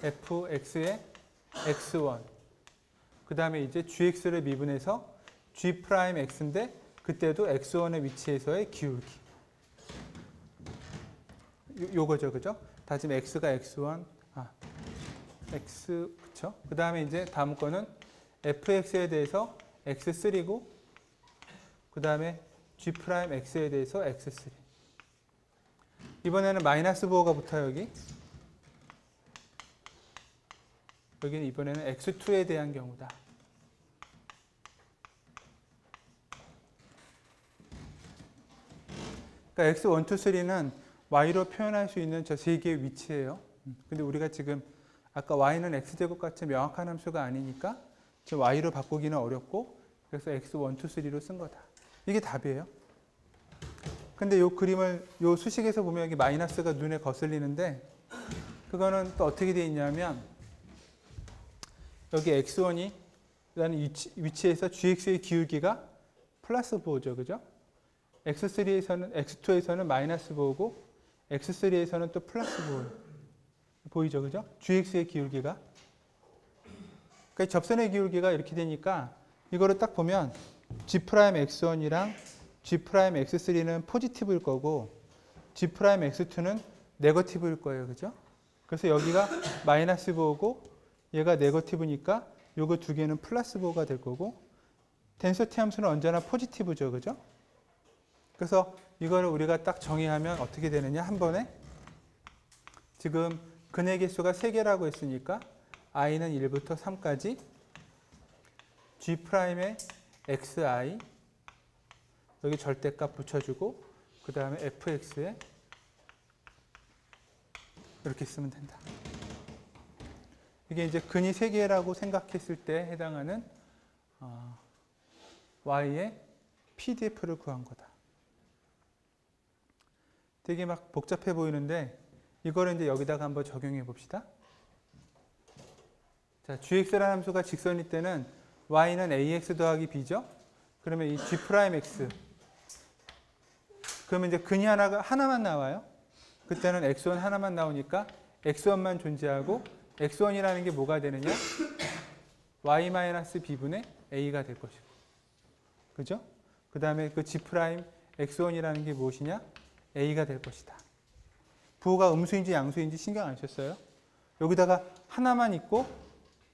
fx의 x1, 그 다음에 이제 gx를 미분해서 g'x인데 그때도 x1의 위치에서의 기울기, 요거죠, 그죠? 다짐 x가 x1, x, 그쵸? 그 다음에 이제 다음 거는 fx에 대해서 x3고, 그 다음에 g'x에 대해서 x3. 이번에는 마이너스 부호가 붙어요, 여기. 여기는 이번에는 x2에 대한 경우다. 그러니까 x1, 2, 3는 y로 표현할 수 있는 저 세 개의 위치예요. 근데 우리가 지금 아까 y는 x제곱 같이 명확한 함수가 아니니까 지금 y로 바꾸기는 어렵고, 그래서 x1, 2, 3로 쓴 거다. 이게 답이에요. 근데 이 그림을 이 수식에서 보면 여기 마이너스가 눈에 거슬리는데, 그거는 또 어떻게 되어 있냐면, 여기 x1이 라는 위치에서 gx의 기울기가 플러스 부호죠, 그죠? x2에서는 마이너스 부호고, x3에서는 또 플러스 부호 보이죠, 그죠? gx의 기울기가. 그러니까 접선의 기울기가 이렇게 되니까 이거를 딱 보면 g'x1이랑 g'x3는 포지티브일 거고 g'x2는 네거티브일 거예요, 그죠? 그래서 여기가 마이너스 부호고 얘가 네거티브니까 요거 두 개는 플러스 부호가 될 거고, 덴서티 함수는 언제나 포지티브죠, 그죠? 그래서 이거를 우리가 딱 정의하면 어떻게 되느냐, 한 번에 지금 근의 개수가 3개라고 했으니까 i는 1부터 3까지 g'의 xi, 여기 절대값 붙여주고, 그 다음에 fx에 이렇게 쓰면 된다. 이게 이제 근이 3개라고 생각했을 때 해당하는 y의 PDF를 구한 거다. 되게 막 복잡해 보이는데 이거를 이제 여기다가 한번 적용해 봅시다. 자, gx라는 함수가 직선일 때는 y는 ax 더하기 b죠. 그러면 이 g'x 그러면 이제 근이 하나만 나와요. 그때는 x1 하나만 나오니까 x1만 존재하고 x1이라는 게 뭐가 되느냐? y-b분의 a가 될 것이고. 그죠? 그 다음에 그 g'x1이라는 게 무엇이냐? a가 될 것이다. 부호가 음수인지 양수인지 신경 안 썼어요. 여기다가 하나만 있고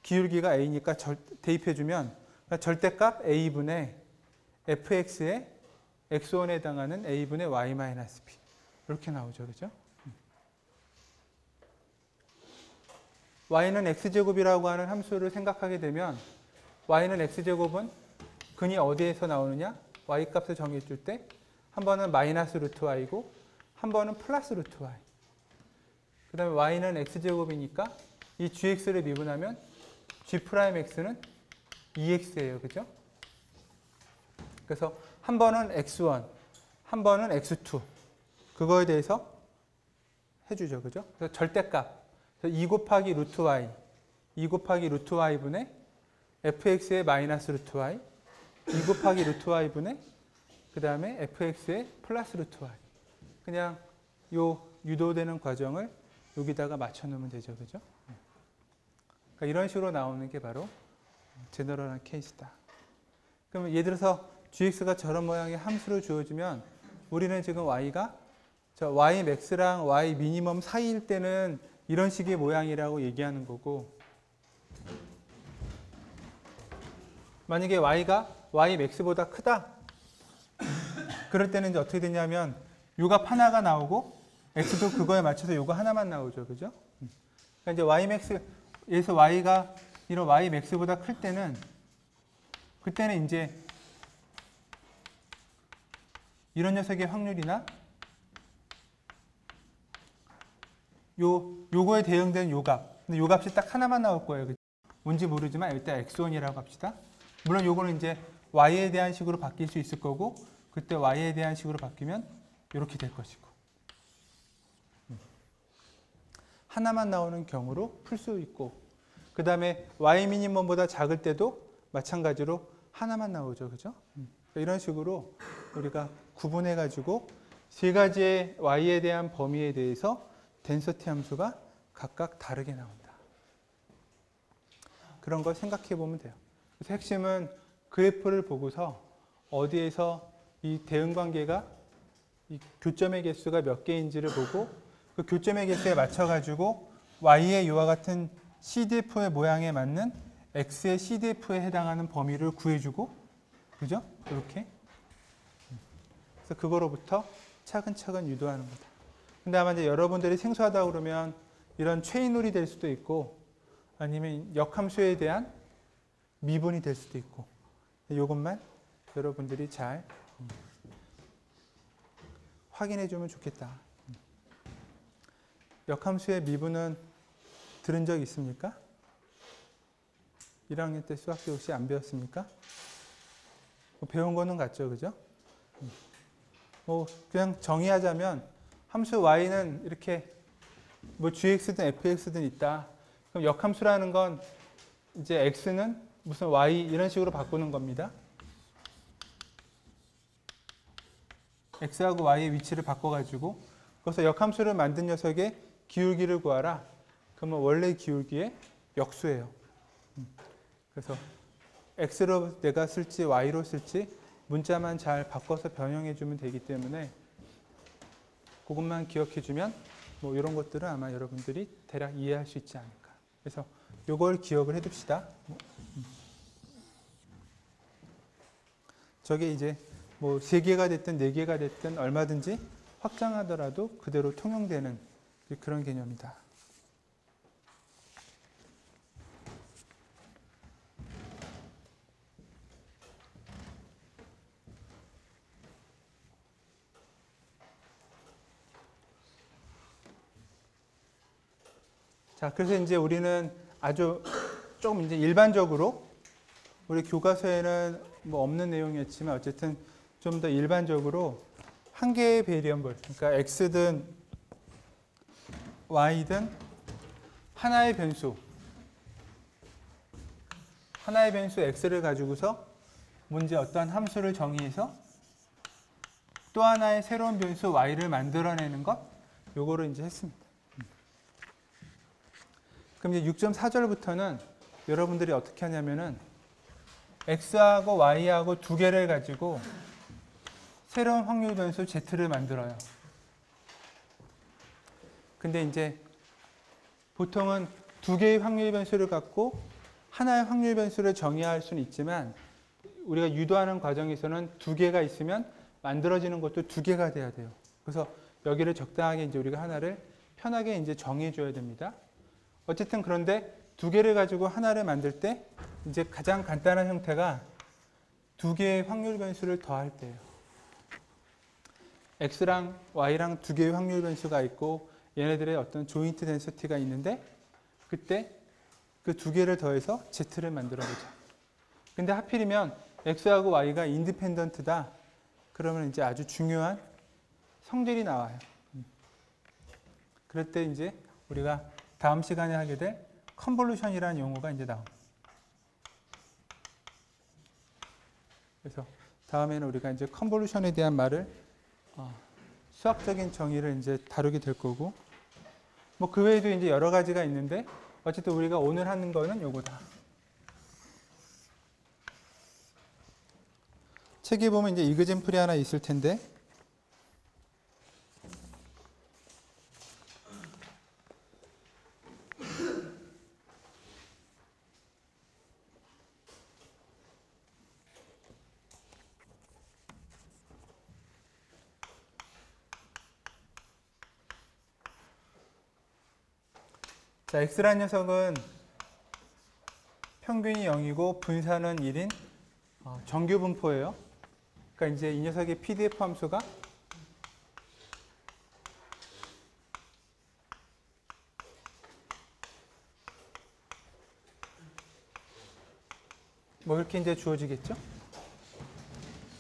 기울기가 a니까 대입해주면 그러니까 절대값 a분의 fx의 x1에 해당하는 a분의 y-b 이렇게 나오죠. 그죠? y는 x제곱이라고 하는 함수를 생각하게 되면 y는 x제곱은 근이 어디에서 나오느냐? y값을 정해줄 때 한 번은 마이너스 루트 y고 한 번은 플러스 루트 y. 그 다음에 y는 x제곱이니까 이 gx를 미분하면 g'x는 2x예요. 그죠? 그래서 한 번은 x1, 한 번은 x2. 그거에 대해서 해주죠. 그죠? 그래서 절대값. 2 곱하기 루트 y, 2 곱하기 루트 y분의 fx의 마이너스 루트 y, 2 곱하기 루트 y분의 그 다음에 fx의 플러스 루트 y. 그냥 요 유도되는 과정을 여기다가 맞춰놓으면 되죠. 그죠? 그러니까 이런 식으로 나오는 게 바로 제너럴한 케이스다. 그러면 예를 들어서 gx가 저런 모양의 함수를 주어주면 우리는 지금 y가 y max랑 y 미니멈 사이일 때는 이런 식의 모양이라고 얘기하는 거고, 만약에 y가 y max보다 크다. 그럴 때는 이제 어떻게 되냐면 요값 하나가 나오고 x도 그거에 맞춰서 요거 하나만 나오죠. 그죠? 그러니까 이제 y max에서 y가 이런 y max보다 클 때는 그때는 이제 이런 녀석의 확률이나 요거에 대응되는 요 값. 근데 요 값이 딱 하나만 나올 거예요. 뭔지 모르지만 일단 x1이라고 합시다. 물론 요거는 이제 y에 대한 식으로 바뀔 수 있을 거고, 그때 y에 대한 식으로 바뀌면 이렇게 될 것이고. 하나만 나오는 경우로 풀 수 있고, 그 다음에 y 미니멈보다 작을 때도 마찬가지로 하나만 나오죠. 그죠? 이런 식으로 우리가 구분해가지고 세 가지의 y에 대한 범위에 대해서 덴서티 함수가 각각 다르게 나온다. 그런 걸 생각해 보면 돼요. 그래서 핵심은 그래프를 보고서 어디에서 이 대응 관계가 이 교점의 개수가 몇 개인지를 보고 그 교점의 개수에 맞춰가지고 y의 이와 같은 CDF의 모양에 맞는 x의 CDF에 해당하는 범위를 구해주고, 그죠? 이렇게. 그래서 그거로부터 차근차근 유도하는 거다. 근데 아마 이제 여러분들이 생소하다 그러면 이런 체인룰이 될 수도 있고 아니면 역함수에 대한 미분이 될 수도 있고, 이것만 여러분들이 잘 확인해 주면 좋겠다. 역함수의 미분은 들은 적 있습니까? 1학년 때 수학교 혹시 안 배웠습니까? 배운 거는 같죠, 그죠? 그냥 정의하자면 함수 y는 이렇게 gx든 fx든 있다. 그럼 역함수라는 건 이제 x는 무슨 y 이런 식으로 바꾸는 겁니다. x하고 y의 위치를 바꿔가지고 그래서 역함수를 만든 녀석의 기울기를 구하라. 그러면 원래 기울기의 역수예요. 그래서 x로 내가 쓸지 y로 쓸지 문자만 잘 바꿔서 변형해주면 되기 때문에 그것만 기억해주면 이런 것들은 아마 여러분들이 대략 이해할 수 있지 않을까. 그래서 이걸 기억을 해둡시다. 저게 이제 3개가 됐든 4개가 됐든 얼마든지 확장하더라도 그대로 통용되는 그런 개념이다. 자, 그래서 이제 우리는 아주 조금 이제 일반적으로 우리 교과서에는 뭐 없는 내용이었지만 어쨌든 좀 더 일반적으로 한 개의 베리어블, 그러니까 x든 y든 하나의 변수 x를 가지고서 문제 어떤 함수를 정의해서 또 하나의 새로운 변수 y를 만들어내는 것, 요거를 이제 했습니다. 그럼 이제 6.4절부터는 여러분들이 어떻게 하냐면은 x하고 y하고 두 개를 가지고 새로운 확률 변수 z를 만들어요. 근데 이제 보통은 두 개의 확률 변수를 갖고 하나의 확률 변수를 정의할 수는 있지만 우리가 유도하는 과정에서는 두 개가 있으면 만들어지는 것도 두 개가 돼야 돼요. 그래서 여기를 적당하게 이제 우리가 하나를 편하게 이제 정해줘야 됩니다. 어쨌든 그런데 두 개를 가지고 하나를 만들 때 이제 가장 간단한 형태가 두 개의 확률 변수를 더할 때예요. x랑 y랑 두 개의 확률 변수가 있고 얘네들의 어떤 조인트 덴서티가 있는데 그때 그 두 개를 더해서 z를 만들어 보자. 근데 하필이면 x하고 y가 인디펜던트다. 그러면 이제 아주 중요한 성질이 나와요. 그럴 때 이제 우리가 다음 시간에 하게 될 컨볼루션이라는 용어가 이제 나옵니다. 그래서 다음에는 우리가 이제 컨볼루션에 대한 말을 수학적인 정의를 이제 다루게 될 거고, 뭐 그 외에도 이제 여러 가지가 있는데 어쨌든 우리가 오늘 하는 거는 요거다. 책에 보면 이제 이그젠플이 하나 있을 텐데 자, x라는 녀석은 평균이 0이고 분산은 1인 정규 분포예요. 그러니까 이제 이 녀석의 PDF 함수가 뭐 이렇게 이제 주어지겠죠?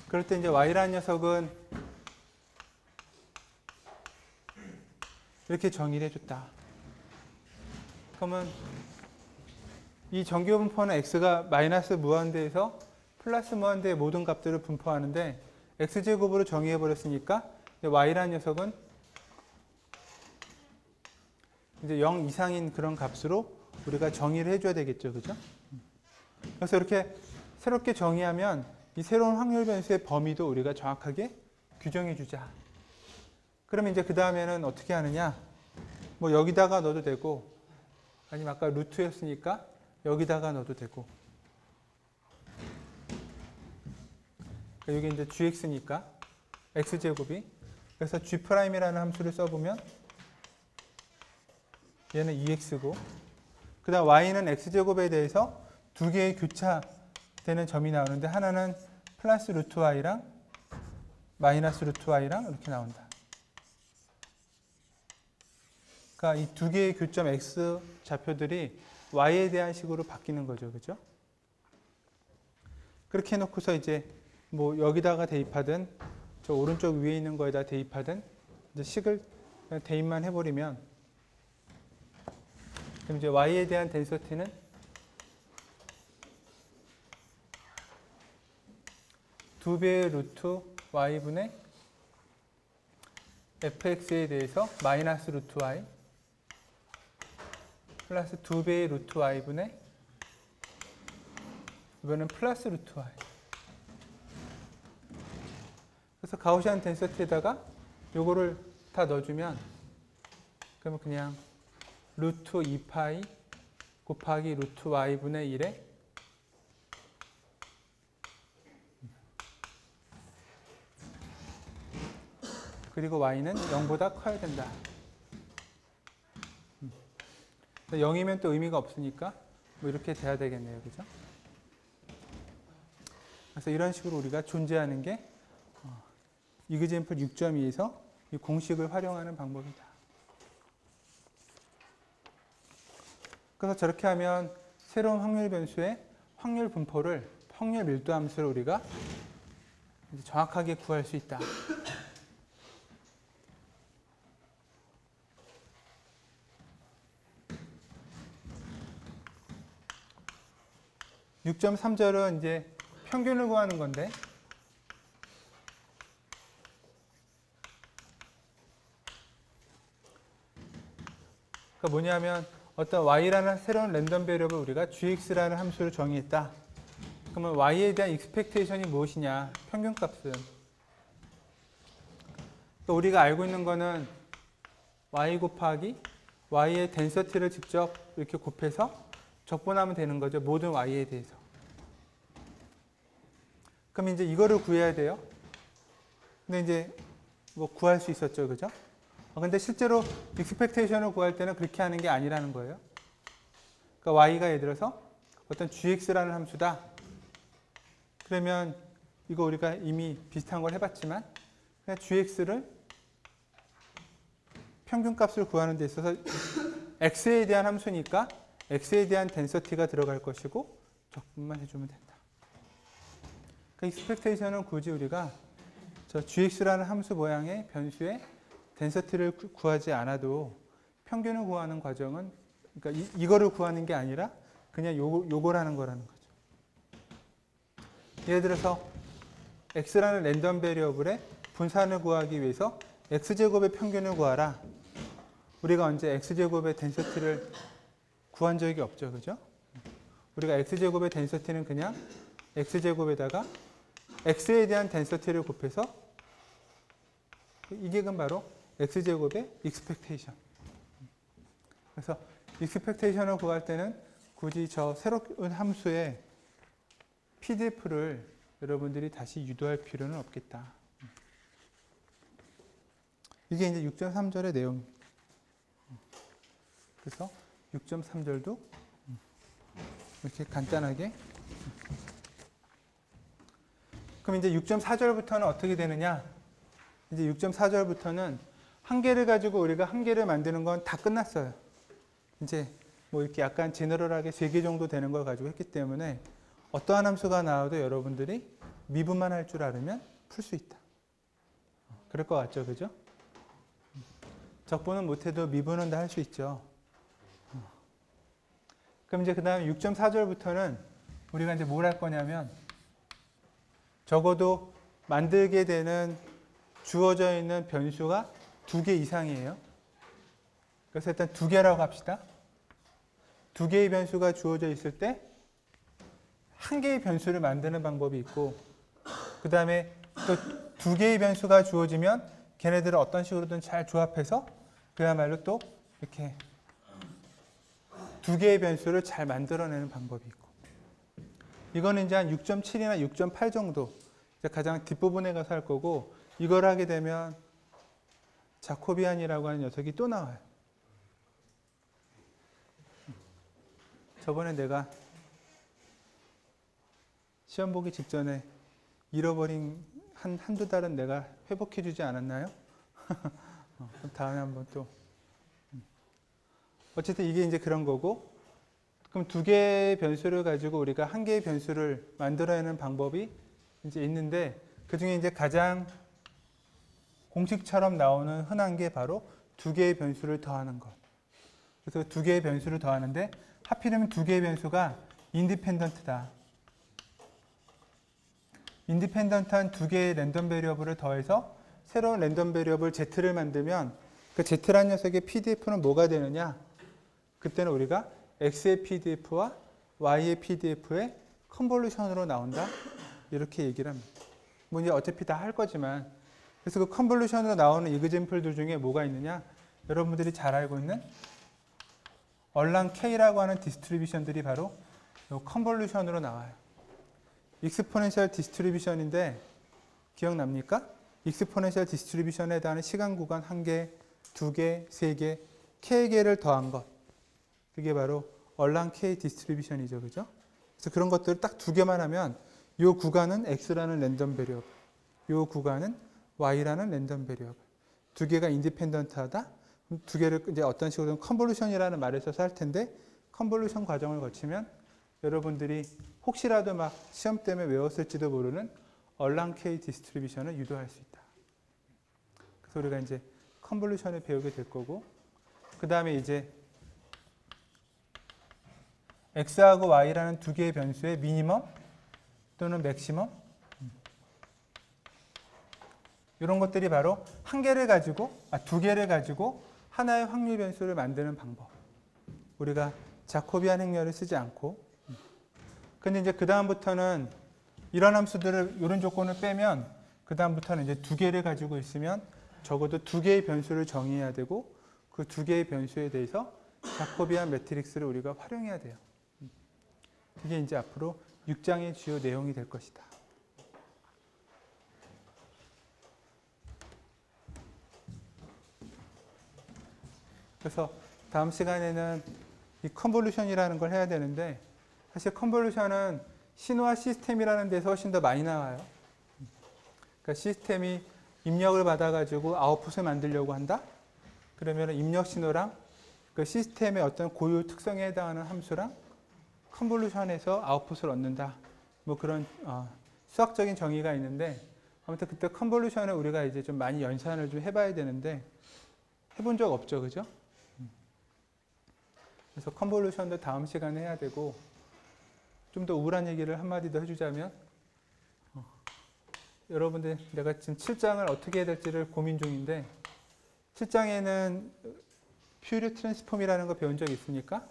그럴 때 이제 y라는 녀석은 이렇게 정의를 해줬다. 그러면 이 정규 분포는 x가 마이너스 무한대에서 플러스 무한대의 모든 값들을 분포하는데 x제곱으로 정의해 버렸으니까 y라는 녀석은 이제 0 이상인 그런 값으로 우리가 정의를 해줘야 되겠죠, 그죠? 그래서 이렇게 새롭게 정의하면 이 새로운 확률 변수의 범위도 우리가 정확하게 규정해 주자. 그러면 이제 그 다음에는 어떻게 하느냐? 뭐 여기다가 넣어도 되고, 아니면 아까 루트였으니까 여기다가 넣어도 되고. 여기 이제 gx니까 x제곱이. 그래서 g'이라는 함수를 써보면 얘는 2x고, 그 다음 y는 x제곱에 대해서 두 개의 교차되는 점이 나오는데 하나는 플러스 루트 y랑 마이너스 루트 y랑 이렇게 나온다. 그러니까 이 두 개의 교점 x 좌표들이 y에 대한 식으로 바뀌는 거죠, 그죠? 그렇게 해놓고서 이제 뭐 여기다가 대입하든 저 오른쪽 위에 있는 거에다 대입하든 이제 식을 그냥 대입만 해버리면 그럼 이제 y에 대한 덴서티는 두 배의 루트 y분의 fx에 대해서 마이너스 루트 y 플러스 두 배의 루트 y분의 이거는 플러스 루트 y. 그래서 가우시안 덴서티에다가 요거를 다 넣어주면 그러면 그냥 루트 2파이 곱하기 루트 y분의 1에 그리고 y는 0보다 커야 된다. 0이면 또 의미가 없으니까 뭐 이렇게 돼야 되겠네요, 그죠? 그래서 이런 식으로 우리가 존재하는 게 이그젠플 6.2에서 이 공식을 활용하는 방법이다. 그래서 저렇게 하면 새로운 확률 변수의 확률 분포를 확률 밀도 함수를 우리가 이제 정확하게 구할 수 있다. (6.3절은) 이제 평균을 구하는 건데, 그러니까 뭐냐면 어떤 y라는 새로운 랜덤 베리어블을 우리가 gx라는 함수를 정의했다. 그러면 y에 대한 익스펙테이션이 무엇이냐? 평균값은. 그러니까 우리가 알고 있는 거는 y 곱하기 y의 덴서티를 직접 이렇게 곱해서 적분하면 되는 거죠. 모든 y에 대해서. 그럼 이제 이거를 구해야 돼요. 근데 이제 뭐 구할 수 있었죠. 그죠? 근데 실제로 익스펙테이션을 구할 때는 그렇게 하는 게 아니라는 거예요. 그러니까 y가 예를 들어서 어떤 gx라는 함수다. 그러면 이거 우리가 이미 비슷한 걸 해봤지만 그냥 gx를 평균값을 구하는 데 있어서 x에 대한 함수니까 x에 대한 덴서티가 들어갈 것이고 적분만 해주면 된다. 그러니까 익스펙테이션은 굳이 우리가 저 gx라는 함수 모양의 변수의 덴서티를 구하지 않아도 평균을 구하는 과정은, 그러니까 이거를 구하는 게 아니라 그냥 요걸 하는 거라는 거죠. 예를 들어서 x라는 랜덤 베리어블의 분산을 구하기 위해서 x제곱의 평균을 구하라. 우리가 언제 x제곱의 덴서티를 구한 적이 없죠. 그죠? 우리가 x제곱의 덴서티는 그냥 x제곱에다가 x에 대한 덴서티를 곱해서, 이게 바로 x제곱의 익스펙테이션. 그래서 익스펙테이션을 구할 때는 굳이 저 새로운 함수의 PDF를 여러분들이 다시 유도할 필요는 없겠다. 이게 이제 6.3절의 내용입니다. 그래서 6.3절도 이렇게 간단하게. 그럼 이제 6.4절부터는 어떻게 되느냐? 이제 6.4절부터는 한 개를 가지고 우리가 한 개를 만드는 건 다 끝났어요. 이제 뭐 이렇게 약간 제너럴하게 3개 정도 되는 걸 가지고 했기 때문에 어떠한 함수가 나와도 여러분들이 미분만 할 줄 알으면 풀 수 있다. 그럴 것 같죠? 그죠? 적분은 못해도 미분은 다 할 수 있죠. 그럼 이제 그 다음에 6.4절부터는 우리가 이제 뭘 할 거냐면 적어도 만들게 되는 주어져 있는 변수가 2개 이상이에요. 그래서 일단 2개라고 합시다. 2개의 변수가 주어져 있을 때 1개의 변수를 만드는 방법이 있고, 그 다음에 또 2개의 변수가 주어지면 걔네들을 어떤 식으로든 잘 조합해서 그야말로 또 이렇게 2개의 변수를 잘 만들어내는 방법이 있고, 이거는 이제 한 6.7이나 6.8 정도 이제 가장 뒷부분에 가서 할 거고, 이걸 하게 되면 자코비안이라고 하는 녀석이 또 나와요. 저번에 내가 시험 보기 직전에 잃어버린 한두 달은 내가 회복해 주지 않았나요? 그럼 다음에 한번 또. 어쨌든 이게 이제 그런 거고, 그럼 2개의 변수를 가지고 우리가 1개의 변수를 만들어내는 방법이 이제 있는데, 그 중에 이제 가장 공식처럼 나오는 흔한 게 바로 2개의 변수를 더하는 것. 그래서 2개의 변수를 더하는데 하필이면 2개의 변수가 인디펜던트다. 인디펜던트한 2개의 랜덤 베리어블을 더해서 새로운 랜덤 베리어블 Z를 만들면 그 Z라는 녀석의 PDF는 뭐가 되느냐? 그때는 우리가 X의 PDF와 Y의 PDF의 컨볼루션으로 나온다. 이렇게 얘기를 합니다. 뭐 이제 어차피 다 할 거지만, 그래서 그 컨볼루션으로 나오는 이그젠플들 중에 뭐가 있느냐? 여러분들이 잘 알고 있는 얼랑 K라고 하는 디스트리뷰션들이 바로 이 컨볼루션으로 나와요. 익스포넨셜 디스트리뷰션인데 기억납니까? 익스포넨셜 디스트리뷰션에 해당하는 시간 구간 1개, 2개, 3개, K개를 더한 것. 그게 바로 얼랑 K 디스트리뷰션이죠. 그죠? 그래서 그런 것들을 딱 2개만 하면 이 구간은 X라는 랜덤 베리어블, 이 구간은 Y라는 랜덤 베리어블. 2개가 인디펜던트하다. 2개를 이제 어떤 식으로든 컨볼루션이라는 말을 써서 할 텐데, 컨볼루션 과정을 거치면 여러분들이 혹시라도 막 시험 때문에 외웠을지도 모르는 얼랑케이 디스트리뷰션을 유도할 수 있다. 그래서 우리가 이제 컨볼루션을 배우게 될 거고, 그 다음에 이제 x하고 y라는 두 개의 변수의 미니멈 또는 맥시멈, 이런 것들이 바로 두 개를 가지고 하나의 확률 변수를 만드는 방법. 우리가 자코비안 행렬을 쓰지 않고. 근데 이제 그 다음부터는 이런 함수들을, 이런 조건을 빼면 그 다음부터는 이제 두 개를 가지고 있으면 적어도 두 개의 변수를 정의해야 되고, 그 두 개의 변수에 대해서 자코비안 매트릭스를 우리가 활용해야 돼요. 이게 이제 앞으로 6장의 주요 내용이 될 것이다. 그래서 다음 시간에는 이 컨볼루션이라는 걸 해야 되는데, 사실 컨볼루션은 신호와 시스템이라는 데서 훨씬 더 많이 나와요. 그러니까 시스템이 입력을 받아가지고 아웃풋을 만들려고 한다? 그러면 입력 신호랑 그 시스템의 어떤 고유 특성에 해당하는 함수랑 컨볼루션에서 아웃풋을 얻는다. 뭐 그런 수학적인 정의가 있는데, 아무튼 그때 컨볼루션을 우리가 이제 좀 많이 연산을 좀 해봐야 되는데, 해본 적 없죠, 그죠? 그래서 컨볼루션도 다음 시간에 해야 되고, 좀 더 우울한 얘기를 한마디 더 해주자면, 여러분들 내가 지금 7장을 어떻게 해야 될지를 고민 중인데, 7장에는 퓨리어 트랜스폼이라는 거 배운 적 있습니까?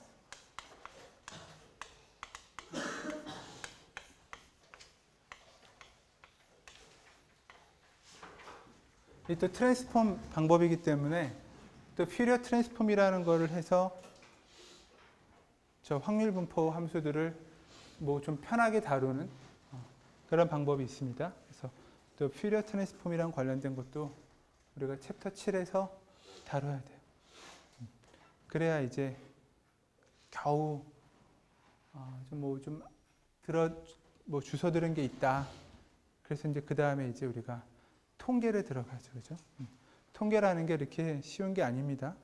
이 또 트랜스폼 방법이기 때문에 또 퓨리어 트랜스폼이라는 거를 해서 저 확률 분포 함수들을 뭐 좀 편하게 다루는 그런 방법이 있습니다. 그래서 또 퓨리어 트랜스폼이랑 관련된 것도 우리가 챕터 7에서 다뤄야 돼요. 그래야 이제 겨우 좀 주워 들은 게 있다. 그래서 이제 그 다음에 이제 우리가 통계를 들어가죠, 그죠? 통계라는 게 이렇게 쉬운 게 아닙니다.